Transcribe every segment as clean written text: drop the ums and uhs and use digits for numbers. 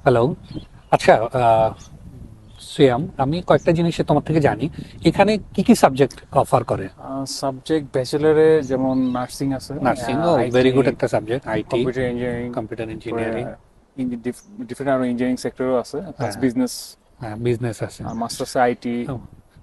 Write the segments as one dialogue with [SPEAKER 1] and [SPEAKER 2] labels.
[SPEAKER 1] Hello. আচ্ছা, সিয়াম, আমি কয়েকটা জিনিসে তোমার থেকে জানি। এখানে কি কি সাবজেক্ট অফার করে?
[SPEAKER 2] সাবজেক্ট ব্যাচেলরে যেমন নার্সিং আছে,
[SPEAKER 1] নার্সিং, ও ভেরি
[SPEAKER 2] আইটি,
[SPEAKER 1] গুড একটা subject. IT,
[SPEAKER 2] computer engineering,
[SPEAKER 1] computer
[SPEAKER 2] তারপরে
[SPEAKER 1] ইঞ্জিনিয়ারিং।
[SPEAKER 2] ডিফারেন্ট আরো ইঞ্জিনিয়ারিং সেক্টরও আছে, প্লাস
[SPEAKER 1] হ্যাঁ,
[SPEAKER 2] বিজনেস,
[SPEAKER 1] হ্যাঁ, বিজনেস আছে।
[SPEAKER 2] মাস্টার্সে আইটি।
[SPEAKER 1] ও,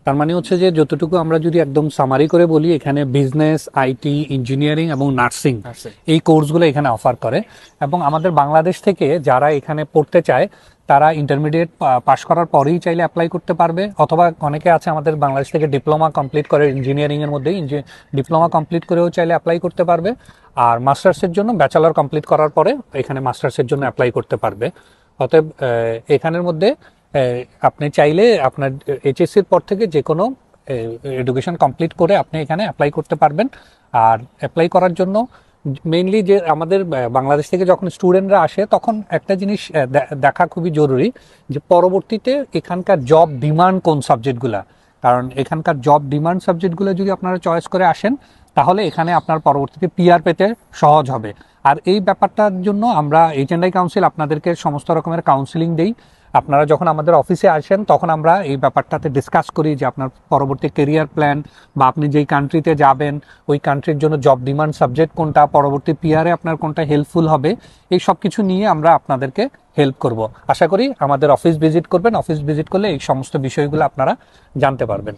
[SPEAKER 1] তার মানে হচ্ছে যে যতটুকু আমরা যদি একদম সামারি করে বলি, এখানে বিজনেস, আইটি, ইঞ্জিনিয়ারিং এবং নার্সিং
[SPEAKER 2] নার্সিং।
[SPEAKER 1] এই কোর্সগুলো এখানে অফার করে। এবং আমাদের বাংলাদেশ থেকে যারা এখানে পড়তে চায় তারা ইন্টারমিডিয়েট পাশ করার পরেই চাইলে অ্যাপ্লাই করতে পারবে, অথবা অনেকে আছে আমাদের বাংলাদেশ থেকে ডিপ্লোমা কমপ্লিট করে ইঞ্জিনিয়ারিংয়ের মধ্যে, ডিপ্লোমা কমপ্লিট করেও চাইলে অ্যাপ্লাই করতে পারবে। আর মাস্টার্সের জন্য ব্যাচেলর কমপ্লিট করার পরে এখানে মাস্টার্সের জন্য অ্যাপ্লাই করতে পারবে। অতএব এখানের মধ্যে আপনি চাইলে আপনার এইচএসসির পর থেকে যে কোনো এডুকেশন কমপ্লিট করে আপনি এখানে অ্যাপ্লাই করতে পারবেন। আর অ্যাপ্লাই করার জন্য মেইনলি যে আমাদের বাংলাদেশ থেকে যখন স্টুডেন্টরা আসে তখন একটা জিনিস দেখা খুবই জরুরি, যে পরবর্তীতে এখানকার জব ডিমান্ড কোন সাবজেক্টগুলা। কারণ এখানকার জব ডিমান্ড সাবজেক্টগুলো যদি আপনারা চয়েস করে আসেন, তাহলে এখানে আপনার পরবর্তীতে পিআর পেতে সহজ হবে। আর এই ব্যাপারটার জন্য আমরা এইচএনআই কাউন্সিল আপনাদেরকে সমস্ত রকমের কাউন্সিলিং দেই। আপনারা যখন আমাদের অফিসে আসেন তখন আমরা এই ব্যাপারটাতে ডিসকাস করি যে আপনার পরবর্তী কেরিয়ার প্ল্যান, বা আপনি যেই কান্ট্রিতে যাবেন ওই কান্ট্রির জন্য জব ডিমান্ড সাবজেক্ট কোনটা, পরবর্তী পিআরে আপনার কোনটা হেল্পফুল হবে, এই সব কিছু নিয়ে আমরা আপনাদেরকে হেল্প করব। আশা করি আমাদের অফিস ভিজিট করবেন। অফিস ভিজিট করলে এই সমস্ত বিষয়গুলো আপনারা জানতে পারবেন।